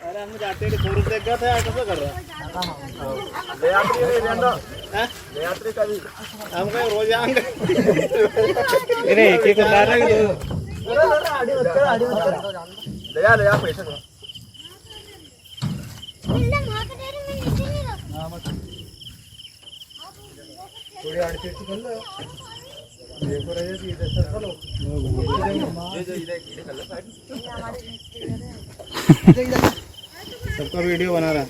अरे हम जाते थे फोरस देख गए थे कैसे कर रहा यात्री का भी हम कहीं रोज आएंगे अरे एक एक उतार रहे दो दया पैसे दो थोड़ी आड़ती कर लो देखो रहे कि इधर सर चलो सबका वीडियो बना रहा है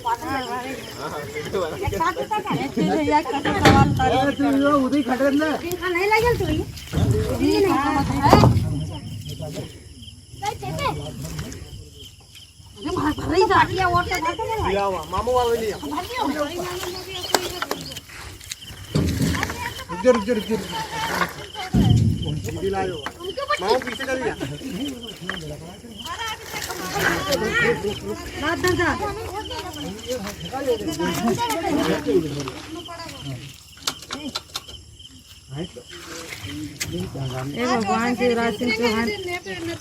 उधर खड़े ना नहीं लगल तो मामू वाला लिया रुक जा मामू पीछे कर लिया भगवान शिवराज सिंह चौहान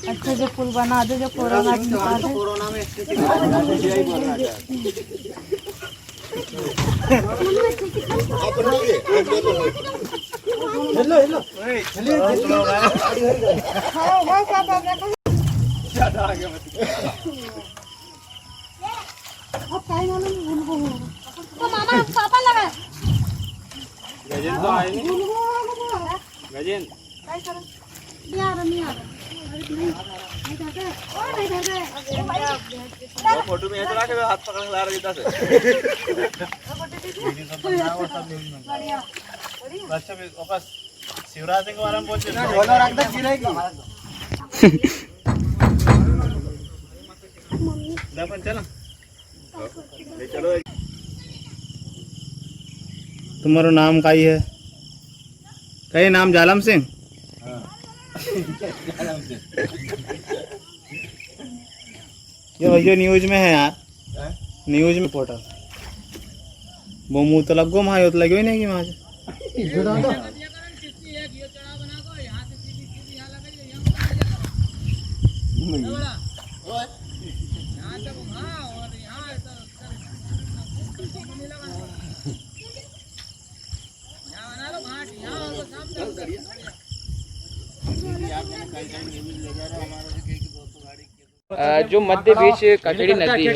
अच्छे जो पुल बना दे जो कोरोना में मामा पापा लगा गजेन तो आए नहीं गजेन नहीं आ रहा वो फोटो में ऐसा के हाथ पकड़ ला रही था से बच्चा भी वापस शिवराज सिंह के बारे में बोलते ना बोलो रख दे गिरेगी दफन चलो ले चलो तुम्हारा नाम काई है कई नाम जालम सिंह ये भैया न्यूज में है यार न्यूज में पोर्टल वो मुँह तो लगो वहाँ तो लगे ही नहीं कि वहाँ से जो मध्य बीच कचड़ी नदी है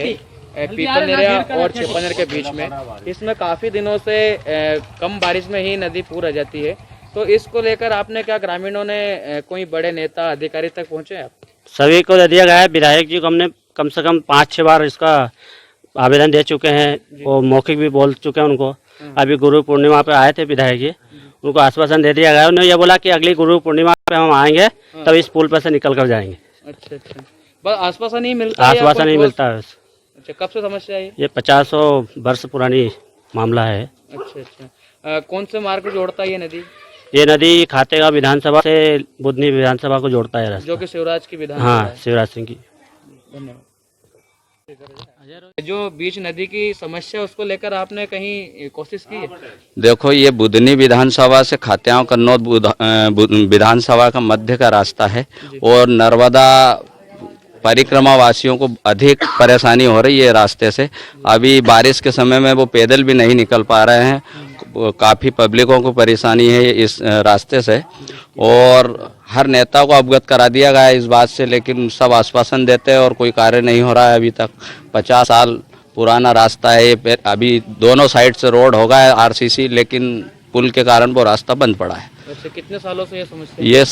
पीपल नेरिया और छिपनेर के बीच में, इसमें काफी दिनों से कम बारिश में ही नदी पूर आ जाती है। तो इसको लेकर आपने क्या ग्रामीणों ने कोई बड़े नेता अधिकारी तक पहुंचे आप? सभी को दे दिया गया है। विधायक जी को हमने कम से कम 5-6 बार इसका आवेदन दे चुके हैं और मौखिक भी बोल चुके हैं उनको। अभी गुरु पूर्णिमा पे आए थे विधायक जी, उनको आश्वासन दे दिया गया। उन्होंने ये बोला कि अगली गुरु पूर्णिमा पे हम आएंगे तब इस पुल पर से निकल कर जाएंगे। अच्छा अच्छा, बस आश्वासन नहीं मिलता? आश्वासन नहीं मिलता है। अच्छा, कब से समस्या है ये 50 वर्ष पुरानी मामला है। अच्छा अच्छा, कौन से मार्ग को जोड़ता है ये नदी? ये नदी खातेगांव विधानसभा से बुधनी विधानसभा को जोड़ता है रास्ता, जो कि शिवराज की विधान। हाँ, शिवराज सिंह की। धन्यवाद। जो बीच नदी की समस्या उसको लेकर आपने कहीं कोशिश की है? देखो, ये बुधनी विधानसभा से खातेगांव कन्नौज विधानसभा का मध्य का रास्ता है और नर्मदा परिक्रमा वासियों को अधिक परेशानी हो रही है रास्ते से। अभी बारिश के समय में वो पैदल भी नहीं निकल पा रहे हैं, काफ़ी पब्लिकों को परेशानी है इस रास्ते से। और हर नेता को अवगत करा दिया गया है इस बात से, लेकिन सब आश्वासन देते हैं और कोई कार्य नहीं हो रहा है अभी तक। 50 साल पुराना रास्ता है, अभी दोनों साइड से रोड होगा है आरसीसी, लेकिन पुल के कारण वो रास्ता बंद पड़ा है। अच्छा, कितने सालों से ये समस्या? ये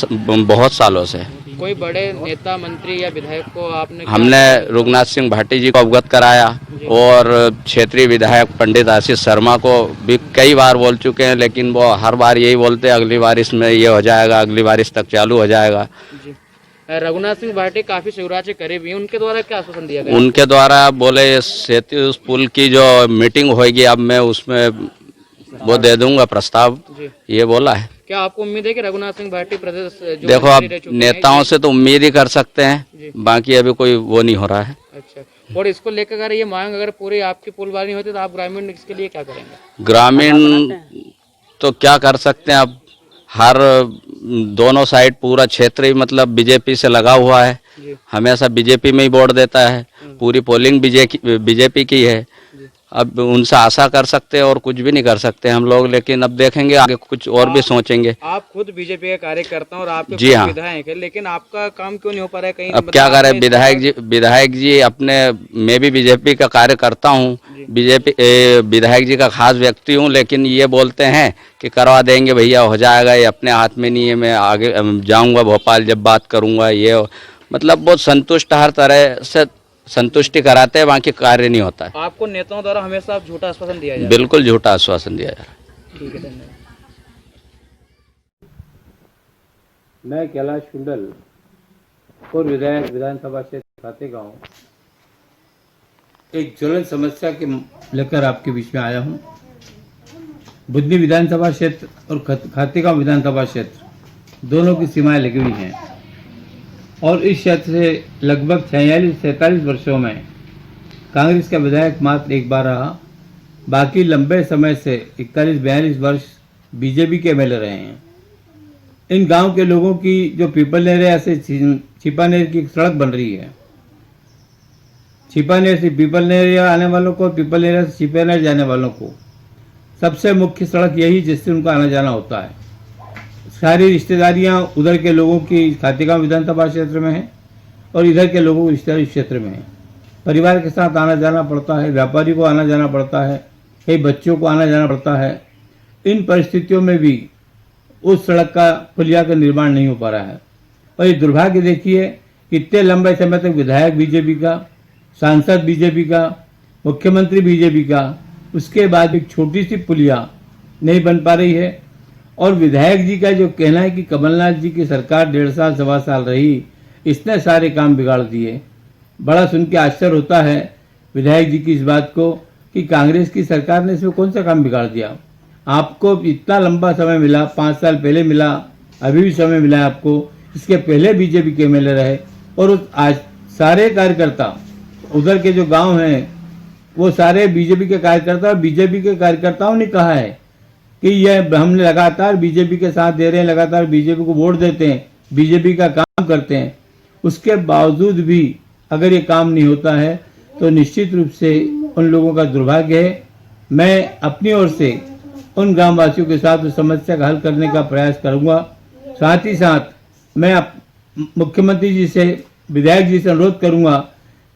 बहुत सालों से। कोई बड़े नेता, मंत्री या विधायक को आपने? हमने रघुनाथ सिंह भाटी जी को अवगत कराया और क्षेत्रीय विधायक पंडित आशीष शर्मा को भी कई बार बोल चुके हैं, लेकिन वो हर बार यही बोलते हैं अगली बारिश में ये हो जाएगा, अगली बारिश तक चालू हो जाएगा। रघुनाथ सिंह भाटी काफी शिवराज के करीब हैं, उनके द्वारा क्या आश्वासन दिया गया? उनके द्वारा बोले सेतु उस पुल की जो मीटिंग होगी अब मैं उसमें वो दे दूंगा प्रस्ताव, ये बोला है। क्या आपको उम्मीद है कि रघुनाथ सिंह भाटी प्रदेश जो देखो, अब नेताओं से तो उम्मीद ही कर सकते हैं, बाकी अभी कोई वो नहीं हो रहा है। अच्छा, और इसको लेकर अगर ये मांग अगर पूरी आपकी पुलवारी होती तो आप ग्रामीण इसके लिए क्या करेंगे? ग्रामीण तो क्या कर सकते हैं, अब हर दोनों साइड पूरा क्षेत्र ही मतलब बीजेपी से लगा हुआ है, हमेशा बीजेपी में ही वोट देता है पूरी पोलिंग बीजेपी की है। अब उनसे आशा कर सकते हैं और कुछ भी नहीं कर सकते हम लोग, लेकिन अब देखेंगे आगे कुछ और भी सोचेंगे। आप खुद बीजेपी के कार्यकर्ता हैं और आपके जी हाँ। विधायक है, लेकिन आपका काम क्यों नहीं हो पा रहा है कहीं? अब क्या करें, विधायक जी अपने, मैं भी बीजेपी का कार्य करता हूँ, विधायक जी का खास व्यक्ति हूँ, लेकिन ये बोलते हैं कि करवा देंगे भैया, हो जाएगा, ये अपने हाथ में नहीं है, मैं आगे जाऊँगा भोपाल जब बात करूँगा, ये मतलब बहुत संतुष्ट, हर तरह से संतुष्टि कराते हैं, बाकी कार्य नहीं होता है। आपको नेताओं द्वारा हमेशा झूठा आश्वासन दिया जाए? बिल्कुल झूठा आश्वासन दिया जा रहा है। ठीक है, धन्यवाद। मैं कैलाश कुंडल पूर्व विधायक विधानसभा क्षेत्र खातेगांव एक ज्वलंत समस्या के लेकर आपके बीच में आया हूं। बुधनी विधानसभा क्षेत्र और खातेगांव विधानसभा क्षेत्र दोनों की सीमाएं लगी हुई हैं और इस क्षेत्र से लगभग 46-47 वर्षों में कांग्रेस का विधायक मात्र एक बार रहा, बाकी लंबे समय से 41-42 वर्ष बीजेपी के एमएलए रहे हैं। इन गांव के लोगों की जो पीपलनेरिया से छिपानेर की सड़क बन रही है, छिपानेर से पीपलनेरिया आने वालों को, पीपलनेरिया से छिपानेर जाने वालों को सबसे मुख्य सड़क यही जिससे उनका आना जाना होता है। सारी रिश्तेदारियां उधर के लोगों की खातेगांव विधानसभा क्षेत्र में है और इधर के लोगों की रिश्तेदारी क्षेत्र में है। परिवार के साथ आना जाना पड़ता है, व्यापारी को आना जाना पड़ता है, कई बच्चों को आना जाना पड़ता है। इन परिस्थितियों में भी उस सड़क का पुलिया का निर्माण नहीं हो पा रहा है और ये दुर्भाग्य देखिए, इतने लंबे समय तक विधायक बीजेपी का, सांसद बीजेपी का, मुख्यमंत्री बीजेपी का, उसके बाद एक छोटी सी पुलिया नहीं बन पा रही है। और विधायक जी का जो कहना है कि कमलनाथ जी की सरकार 1.5 साल 1.25 साल रही, इसने सारे काम बिगाड़ दिए। बड़ा सुन के आश्चर्य होता है विधायक जी की इस बात को कि कांग्रेस की सरकार ने इसमें कौन सा काम बिगाड़ दिया। आपको इतना लंबा समय मिला, 5 साल पहले मिला, अभी भी समय मिला है आपको, इसके पहले बीजेपी के एमएलए रहे और आज सारे कार्यकर्ता उधर के जो गांव हैं वो सारे बीजेपी के कार्यकर्ता, और बीजेपी के कार्यकर्ताओं ने कहा है कि यह हमने लगातार बीजेपी के साथ दे रहे हैं, लगातार बीजेपी को वोट देते हैं, बीजेपी का काम करते हैं। उसके बावजूद भी अगर ये काम नहीं होता है तो निश्चित रूप से उन लोगों का दुर्भाग्य है। मैं अपनी ओर से उन ग्रामवासियों के साथ उस समस्या का हल करने का प्रयास करूंगा। साथ ही साथ मैं मुख्यमंत्री जी से, विधायक जी से अनुरोध करूंगा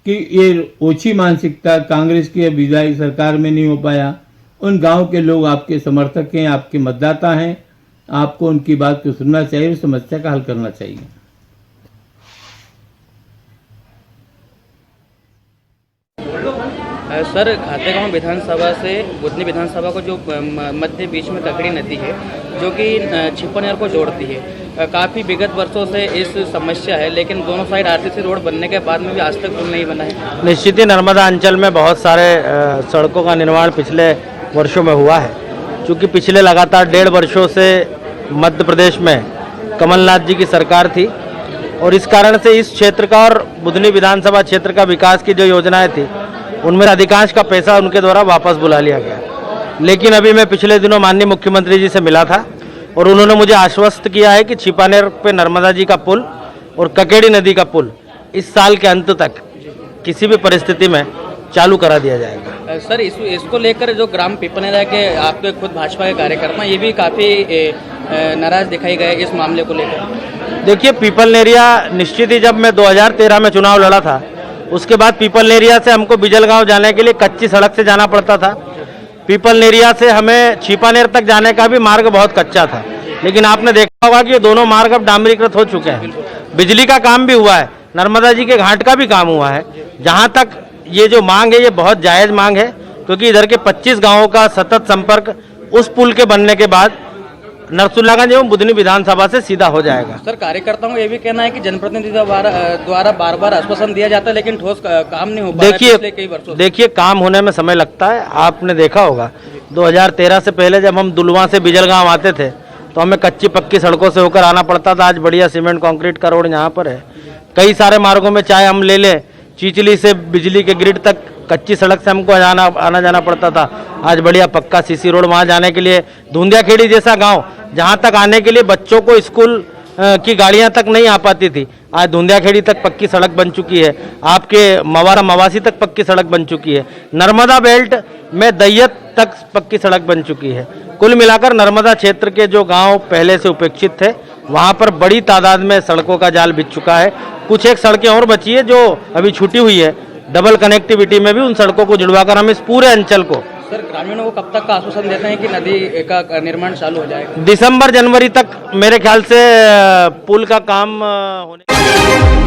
कि ये ओछी मानसिकता कांग्रेस की विधायक सरकार में नहीं हो पाया। उन गांव के लोग आपके समर्थक हैं, आपके मतदाता हैं, आपको उनकी बात को सुनना चाहिए और समस्या का हल करना चाहिए। सर, खातेगांव विधानसभा से बुधनी विधानसभा को जो मध्य बीच में ककड़ी नदी है जो कि छिपानेर को जोड़ती है, काफ़ी विगत वर्षों से इस समस्या है, लेकिन दोनों साइड आरसीसी रोड बनने के बाद में भी आज तक पुल नहीं बना है। निश्चित ही नर्मदा अंचल में बहुत सारे सड़कों का निर्माण पिछले वर्षों में हुआ है। क्योंकि पिछले लगातार 1.5 वर्षों से मध्य प्रदेश में कमलनाथ जी की सरकार थी और इस कारण से इस क्षेत्र का और बुधनी विधानसभा क्षेत्र का विकास की जो योजनाएं थी उनमें अधिकांश का पैसा उनके द्वारा वापस बुला लिया गया। लेकिन अभी मैं पिछले दिनों माननीय मुख्यमंत्री जी से मिला था और उन्होंने मुझे आश्वस्त किया है कि छिपानेर पे नर्मदा जी का पुल और ककेड़ी नदी का पुल इस साल के अंत तक किसी भी परिस्थिति में चालू करा दिया जाएगा। सर, इसको लेकर जो ग्राम पीपलनेरिया के आपके खुद भाजपा के कार्यकर्ता ये भी काफ़ी नाराज दिखाई गए इस मामले को लेकर। देखिए, पीपलनेरिया निश्चित ही जब मैं 2013 में चुनाव लड़ा था उसके बाद पीपलनेरिया से हमको बिजलगांव जाने के लिए कच्ची सड़क से जाना पड़ता था। पीपलनेरिया से हमें छिपानेर तक जाने का भी मार्ग बहुत कच्चा था, लेकिन आपने देखा होगा कि ये दोनों मार्ग अब डामरीकृत हो चुके हैं। बिजली का काम भी हुआ है, नर्मदा जी के घाट का भी काम हुआ है। जहाँ तक ये जो मांग है ये बहुत जायज़ मांग है, क्योंकि इधर के 25 गाँवों का सतत संपर्क उस पुल के बनने के बाद नरसुल्लागंज एवं बुधनी विधानसभा से सीधा हो जाएगा। सर, कार्यकर्ताओं को ये भी कहना है कि जनप्रतिनिधियों द्वारा बार बार आश्वासन दिया जाता है लेकिन ठोस काम नहीं हो पा रहा है पिछले कई वर्षों से। देखिए, काम होने में समय लगता है। आपने देखा होगा 2013 से पहले जब हम दुलवा से बिजलगांव आते थे तो हमें कच्ची पक्की सड़कों से होकर आना पड़ता था। आज बढ़िया सीमेंट कंक्रीट का रोड यहाँ पर है। कई सारे मार्गों में चाहे हम ले लें, चिचली से बिजली के ग्रिड तक कच्ची सड़क से हमको आना जाना पड़ता था। आज बढ़िया पक्का सीसी रोड, वहाँ जाने के लिए धुंधिया खेड़ी जैसा गांव, जहाँ तक आने के लिए बच्चों को स्कूल की गाड़ियां तक नहीं आ पाती थी, आज धुंधियाखेड़ी तक पक्की सड़क बन चुकी है। आपके मवारा मवासी तक पक्की सड़क बन चुकी है। नर्मदा बेल्ट में दैयत तक पक्की सड़क बन चुकी है। कुल मिलाकर नर्मदा क्षेत्र के जो गांव पहले से उपेक्षित थे वहां पर बड़ी तादाद में सड़कों का जाल बिछ चुका है। कुछ एक सड़कें और बची है जो अभी छूटी हुई है। डबल कनेक्टिविटी में भी उन सड़कों को जुड़वाकर हम इस पूरे अंचल को, सर ग्रामीणों को कब तक का आश्वासन देते हैं कि नदी का निर्माण चालू हो जाएगा? दिसंबर जनवरी तक मेरे ख्याल से पुल का काम होने